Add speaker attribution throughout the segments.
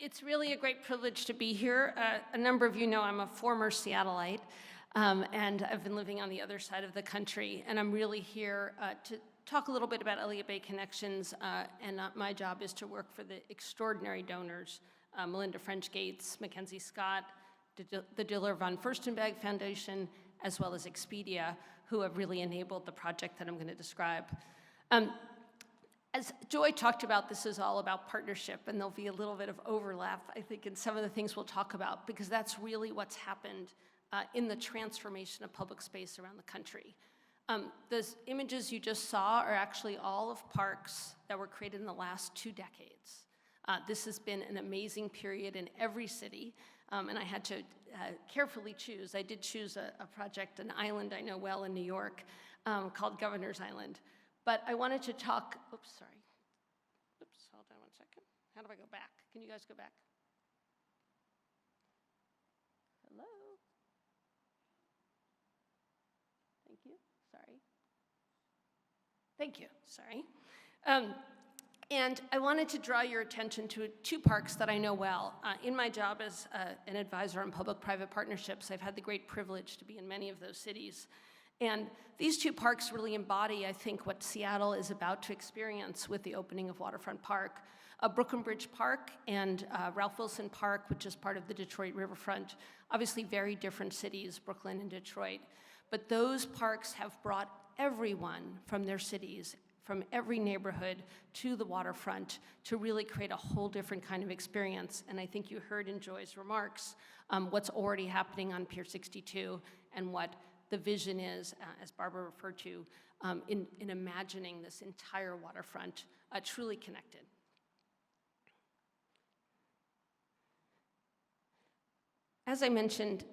Speaker 1: It's really a great privilege to be here. A number of you know I'm a former Seattleite, and I've been living on the other side of the country, and I'm really here to talk a little bit about Elliott Bay Connections, and my job is to work for the extraordinary donors, Melinda French Gates, Mackenzie Scott, the Diller von Furstenberg Foundation, as well as Expedia, who have really enabled the project that I'm going to describe. As Joy talked about, this is all about partnership, and there'll be a little bit of overlap, I think, in some of the things we'll talk about, because that's really what's happened in the transformation of public space around the country. Those images you just saw are actually all of parks that were created in the last 2 decades. This has been an amazing period in every city, and I had to carefully choose. I did choose a project, an island I know well in New York, called Governor's Island. But I wanted to talk, oops, sorry. Oops, hold on one second. How do I go back? Can you guys go back? Hello? Thank you, sorry. Thank you, sorry. And I wanted to draw your attention to 2 parks that I know well. In my job as an advisor on public-private partnerships, I've had the great privilege to be in many of those cities. And these 2 parks really embody, I think, what Seattle is about to experience with the opening of Waterfront Park. Brooklyn Bridge Park and Ralph Wilson Park, which is part of the Detroit riverfront, obviously very different cities, Brooklyn and Detroit. But those parks have brought everyone from their cities, from every neighborhood to the waterfront to really create a whole different kind of experience. And I think you heard in Joy's remarks what's already happening on Pier 62 and what the vision is, as Barbara referred to, in imagining this entire waterfront truly connected. As I mentioned,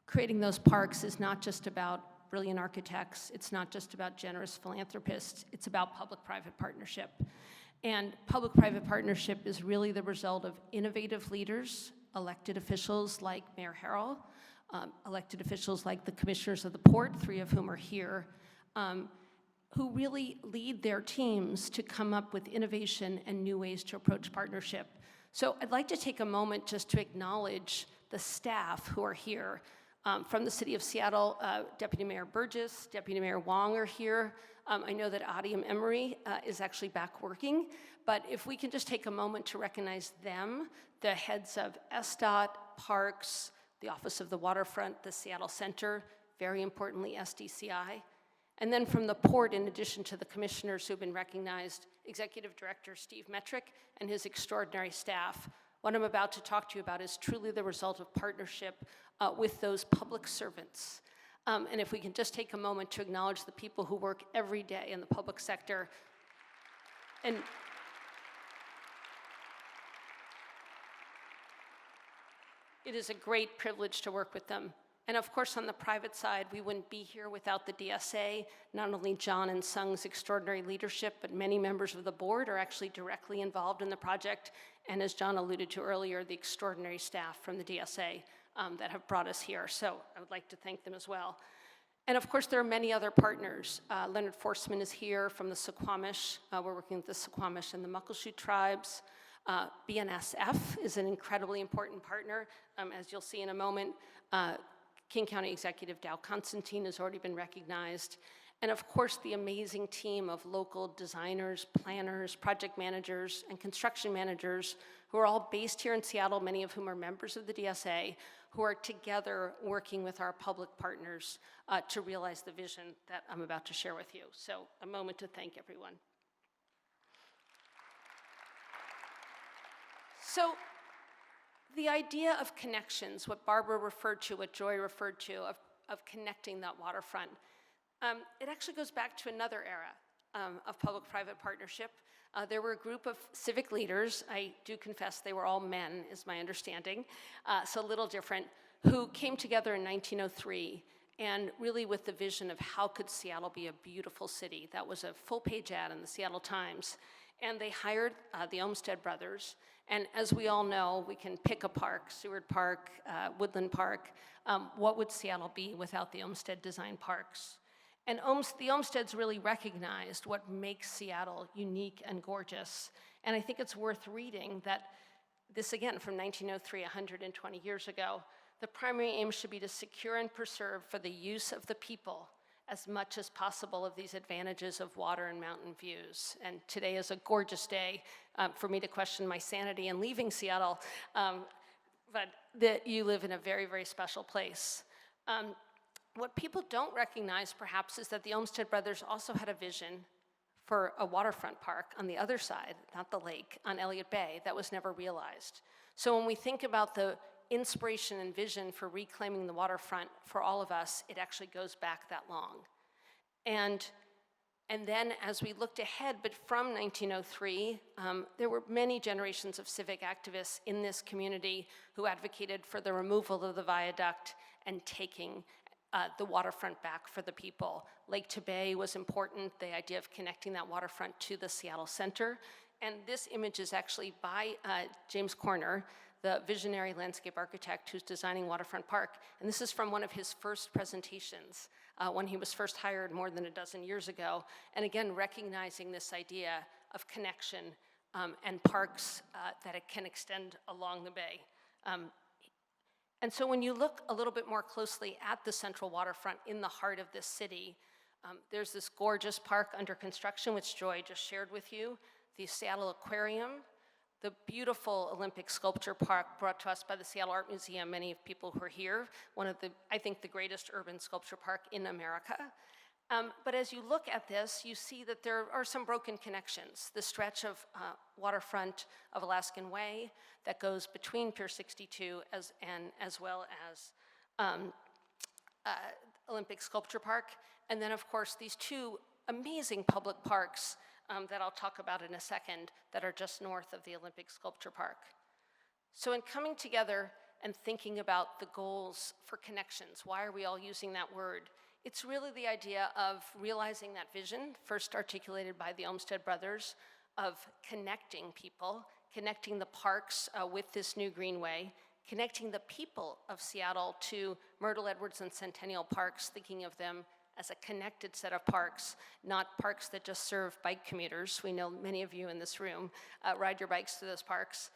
Speaker 1: creating those parks is not just about brilliant architects, it's not just about generous philanthropists, it's about public-private partnership. And public-private partnership is really the result of innovative leaders, elected officials like Mayor Harrell, elected officials like the commissioners of the port, 3 of whom are here, who really lead their teams to come up with innovation and new ways to approach partnership. So I'd like to take a moment just to acknowledge the staff who are here. From the city of Seattle, Deputy Mayor Burgess, Deputy Mayor Wong are here. I know that Adiam Emery is actually back working, but if we can just take a moment to recognize them, the heads of SDOT, Parks, the Office of the Waterfront, the Seattle Center, very importantly, SDCI. And then from the port, in addition to the commissioners who've been recognized, Executive Director Steve Metrick and his extraordinary staff. What I'm about to talk to you about is truly the result of partnership with those public servants. And if we can just take a moment to acknowledge the people who work every day in the public sector. And it is a great privilege to work with them. And of course, on the private side, we wouldn't be here without the DSA. Not only John and Sung's extraordinary leadership, but many members of the board are actually directly involved in the project. And as John alluded to earlier, the extraordinary staff from the DSA that have brought us here. So I would like to thank them as well. And of course, there are many other partners. Leonard Forsman is here from the Suquamish. We're working with the Suquamish and the Muckleshoot tribes. BNSF is an incredibly important partner. As you'll see in a moment, King County Executive Dow Constantine has already been recognized. And of course, the amazing team of local designers, planners, project managers, and construction managers who are all based here in Seattle, many of whom are members of the DSA, who are together working with our public partners to realize the vision that I'm about to share with you. So a moment to thank everyone. So the idea of connections, what Barbara referred to, what Joy referred to, of connecting that waterfront, it actually goes back to another era of public-private partnership. There were a group of civic leaders, I do confess they were all men, is my understanding, so a little different, who came together in 1903 and really with the vision of how could Seattle be a beautiful city. That was a full-page ad in the Seattle Times. And they hired the Olmsted brothers. And as we all know, we can pick a park, Seward Park, Woodland Park. What would Seattle be without the Olmsted design parks? And the Olmsteds really recognized what makes Seattle unique and gorgeous. And I think it's worth reading that this again from 1903, 120 years ago. The primary aim should be to secure and preserve for the use of the people as much as possible of these advantages of water and mountain views. And today is a gorgeous day for me to question my sanity in leaving Seattle, but that you live in a very, very special place. What people don't recognize, perhaps, is that the Olmsted brothers also had a vision for a waterfront park on the other side, not the lake, on Elliott Bay, that was never realized. So when we think about the inspiration and vision for reclaiming the waterfront for all of us, it actually goes back that long. And then as we looked ahead, but from 1903, there were many generations of civic activists in this community who advocated for the removal of the viaduct and taking the waterfront back for the people. Lake to Bay was important, the idea of connecting that waterfront to the Seattle Center. And this image is actually by James Corner, the visionary landscape architect who's designing Waterfront Park. And this is from one of his first presentations when he was first hired more than a dozen years ago. And again, recognizing this idea of connection and parks that it can extend along the bay. And so when you look a little bit more closely at the central waterfront in the heart of this city, there's this gorgeous park under construction, which Joy just shared with you, the Seattle Aquarium, the beautiful Olympic sculpture park brought to us by the Seattle Art Museum, many of people who are here, one of the, I think, the greatest urban sculpture park in America. But as you look at this, you see that there are some broken connections. The stretch of waterfront of Alaskan Way that goes between Pier 62 as well as Olympic Sculpture Park. And then, of course, these two amazing public parks that I'll talk about in a second that are just north of the Olympic Sculpture Park. So in coming together and thinking about the goals for connections, why are we all using that word? It's really the idea of realizing that vision, first articulated by the Olmsted brothers, of connecting people, connecting the parks with this new greenway, connecting the people of Seattle to Myrtle, Edwards, and Centennial parks, thinking of them as a connected set of parks, not parks that just serve bike commuters. We know many of you in this room ride your bikes to those parks.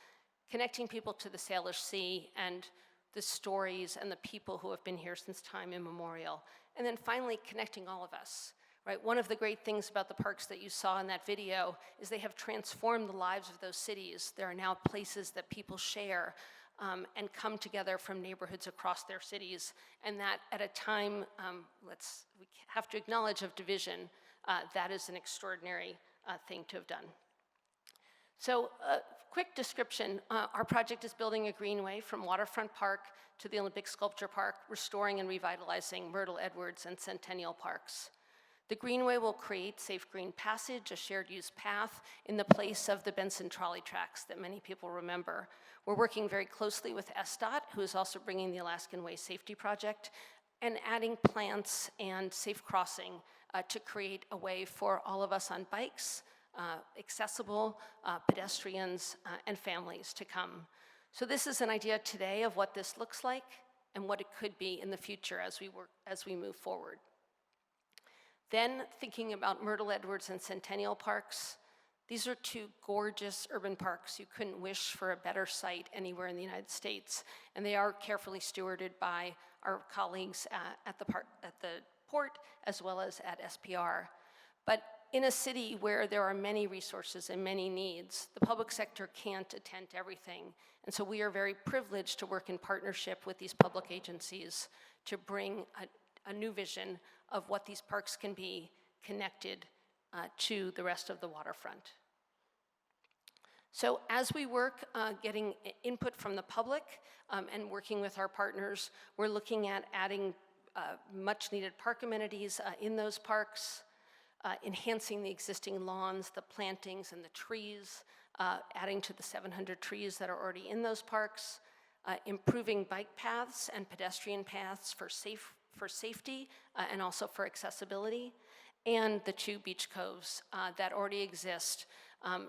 Speaker 1: Connecting people to the Salish Sea and the stories and the people who have been here since time immemorial. And then finally, connecting all of us, right? One of the great things about the parks that you saw in that video is they have transformed the lives of those cities. There are now places that people share and come together from neighborhoods across their cities. And that at a time, we have to acknowledge, of division, that is an extraordinary thing to have done. So quick description, our project is building a greenway from Waterfront Park to the Olympic Sculpture Park, restoring and revitalizing Myrtle, Edwards, and Centennial parks. The greenway will create safe green passage, a shared use path, in the place of the Benson trolley tracks that many people remember. We're working very closely with SDOT, who is also bringing the Alaskan Way Safety Project, and adding plants and safe crossing to create a way for all of us on bikes, accessible pedestrians and families to come. So this is an idea today of what this looks like and what it could be in the future as we move forward. Then thinking about Myrtle, Edwards, and Centennial parks, these are two gorgeous urban parks. You couldn't wish for a better site anywhere in the United States, and they are carefully stewarded by our colleagues at the port as well as at SPR. But in a city where there are many resources and many needs, the public sector can't attend to everything. And so we are very privileged to work in partnership with these public agencies to bring a new vision of what these parks can be connected to the rest of the waterfront. So as we work getting input from the public and working with our partners, we're looking at adding much needed park amenities in those parks, enhancing the existing lawns, the plantings, and the trees, adding to the 700 trees that are already in those parks, improving bike paths and pedestrian paths for safety and also for accessibility, and the two beach coves that already exist,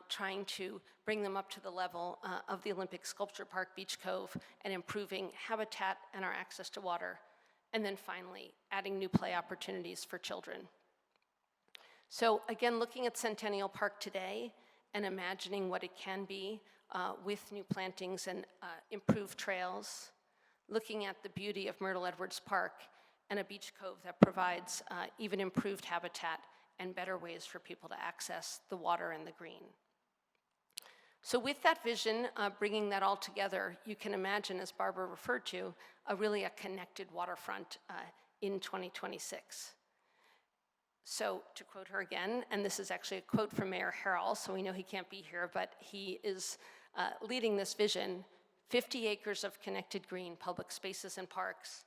Speaker 1: trying to bring them up to the level of the Olympic Sculpture Park Beach Cove and improving habitat and our access to water, and then finally adding new play opportunities for children. So again, looking at Centennial Park today and imagining what it can be, with new plantings and improved trails, looking at the beauty of Myrtle Edwards Park and a beach cove that provides even improved habitat and better ways for people to access the water and the green. So with that vision, bringing that all together, you can imagine, as Barbara referred to, really a connected waterfront in 2026. So to quote her again, and this is actually a quote from Mayor Harrell, so we know he can't be here, but he is leading this vision: 50 acres of connected green public spaces and parks,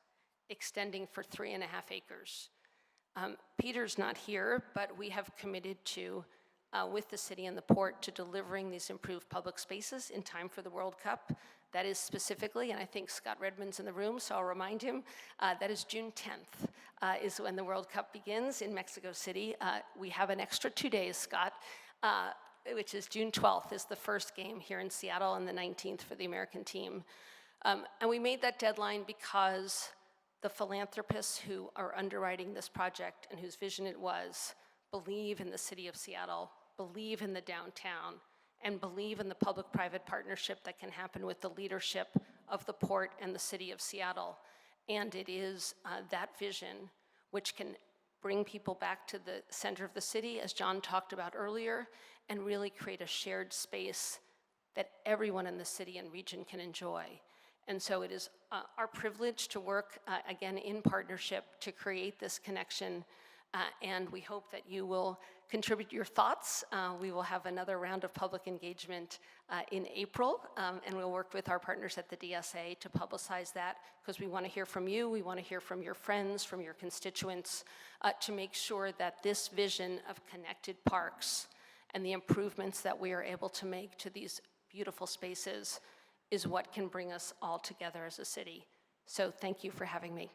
Speaker 1: extending for 3.5 acres. Peter's not here, but we have committed to, with the city and the port, to delivering these improved public spaces in time for the World Cup. That is specifically, and I think Scott Redmond's in the room, so I'll remind him, that is June 10th is when the World Cup begins in Mexico City. We have an extra 2 days, Scott, which is June 12th is the first game here in Seattle, and the 19th for the American team. And we made that deadline because the philanthropists who are underwriting this project and whose vision it was believe in the city of Seattle, believe in the downtown, and believe in the public-private partnership that can happen with the leadership of the port and the city of Seattle. And it is that vision which can bring people back to the center of the city, as John talked about earlier, and really create a shared space that everyone in the city and region can enjoy. And so it is our privilege to work, again, in partnership to create this connection, and we hope that you will contribute your thoughts. We will have another round of public engagement in April, and we'll work with our partners at the DSA to publicize that, because we want to hear from you, we want to hear from your friends, from your constituents, to make sure that this vision of connected parks and the improvements that we are able to make to these beautiful spaces is what can bring us all together as a city. So thank you for having me.